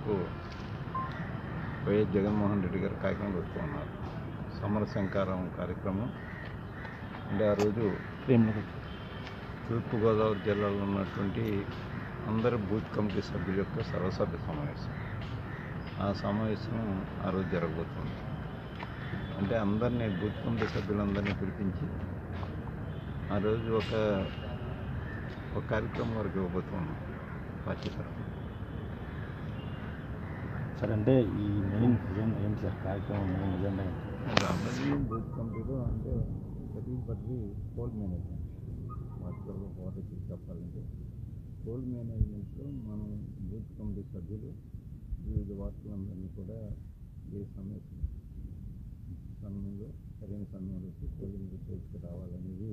కు వైఎస్ జగన్మోహన్ రెడ్డి గారు కార్యక్రమం పెట్టుకున్నారు. సమర శంకారం కార్యక్రమం అంటే ఆ రోజు తూర్పుగోదావరి జిల్లాలో ఉన్నటువంటి అందరు బూత్ కమిటీ సభ్యుల యొక్క సర్వసభ్య సమావేశం. ఆ సమావేశం ఆ రోజు జరగబోతుంది. అంటే అందరినీ బూత్ కమిటీ సభ్యులందరినీ పిలిపించి ఆ రోజు ఒక కార్యక్రమం వరకు ఇవ్వబోతున్నాం పార్టీ తరఫున. సార్ అంటే ఈ మెయిన్ ఏంటి సార్ కార్యక్రమం మెయిన్ ఎజెండా అందరినీ బూత్ కమిటీలో అంటే ప్రతి పోల్ మేనేజ్మెంట్ వాటిలో పాలిటిక్స్ చెప్పాలంటే పోల్ మేనేజ్మెంట్లో మనం బూత్ కమిటీ సభ్యులు వివిధ వార్డులందరినీ కూడా ఏ సమయంలో సరైన సమయంలో వచ్చి పోలింగ్ తీసుకురావాలనేది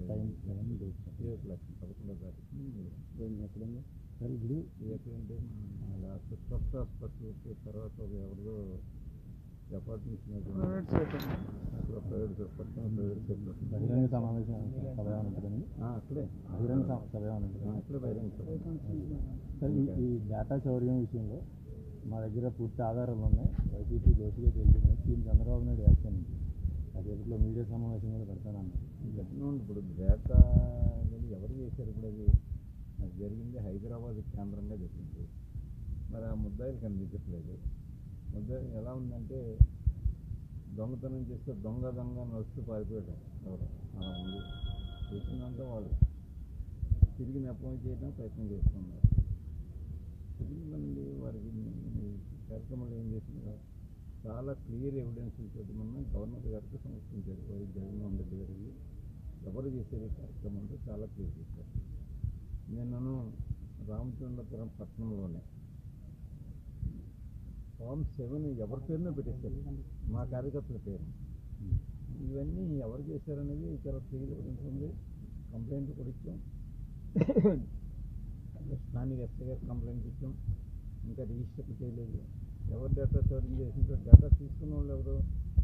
టైం 11వ తారీఖు ఎక్కడంటే మన స్వస్థ హాస్పిటల్కి తర్వాత ఎవరిదో అపార్ట్మెంట్స్ అక్కడ ప్రైవేట్ బహిరంగ సమావేశం సభ ఉంటుందని అక్కడే బహిరంగ సభ ఉంటుంది అక్కడే బహిరంగ సార్ ఈ డేటా చౌర్యం విషయంలో మా దగ్గర పూర్తి ఆధారాలు ఉన్నాయి. వైసీపీ దోషిగా తేలింది. సీఎం చంద్రబాబు నాయుడు వ్యాఖ్యానం అది ఎప్పట్లో మీడియా సమావేశం కూడా పెడతానన్నారు. ఇప్పుడు డేటా ఎవరు చేశారు? ఇప్పుడు అది జరిగింది హైదరాబాద్ కేంద్రంగా జరిగింది. మరి ఆ ముద్దాయిలు కనిపించట్లేదు. ముద్దాయిలు ఎలా ఉందంటే దొంగతనం చేస్తే దొంగ నడుస్తూ పారిపోయాడు. ఎవరు అలా ఉంది చేసిందంతా వాడు తిరిగి నెపం చేయడం ప్రయత్నం చేస్తున్నారు. తిరిగి వారికి కార్యక్రమాలు ఏం చేస్తున్నారు? చాలా క్లియర్ ఎవిడెన్స్ తోటి మనం గవర్నర్ గారికి సమర్పించారు. వైఎస్ జగన్మోహన్ రెడ్డి గారికి ఎవరు చేసే కార్యక్రమంలో చాలా క్లియర్ చేశారు. నేను రామచంద్రపురం పట్టణంలోనే ఫామ్ 7 ఎవరి పేరునో పెట్టేశారు, మా కార్యకర్తల పేరు. ఇవన్నీ ఎవరు చేశారనేది చాలా క్లియర్ ఎవిడెన్స్ ఉంది. కంప్లైంట్ కూడా ఇచ్చాం. స్థానిక ఎస్ఐ గారు కంప్లైంట్ ఇచ్చాం. ఇంకా రిజిస్టర్ చేయలేదు. ఎవరు డేటా చోరీ చేసిందో డేటా తీసుకున్న వాళ్ళు ఎవరు?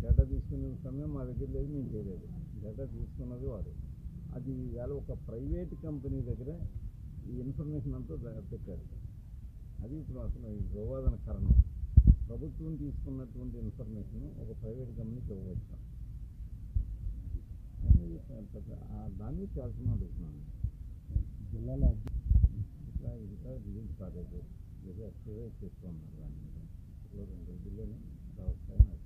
డేటా తీసుకునే సమయం మా దగ్గర లేదు, మేము చేయలేదు. డేటా తీసుకున్నది వారు. అది ఇవాళ ఒక ప్రైవేట్ కంపెనీ దగ్గర ఈ ఇన్ఫర్మేషన్ అంతా పెట్టారు. అది ఇప్పుడు అసలు ఈ వివాదన కారణం. ప్రభుత్వం తీసుకున్నటువంటి ఇన్ఫర్మేషన్ ఒక ప్రైవేట్ కంపెనీకి ఇవ్వవచ్చు. దాన్ని చాలా అడుగుతున్నాను. జిల్లాలో ఇంకా రిలీజ్ కాలేదు. ఏదో ఎక్స్ప్రైజ్ చేస్తూ ఉన్నారు. దాని మీద 2 రోజుల్లోనే వస్తాయని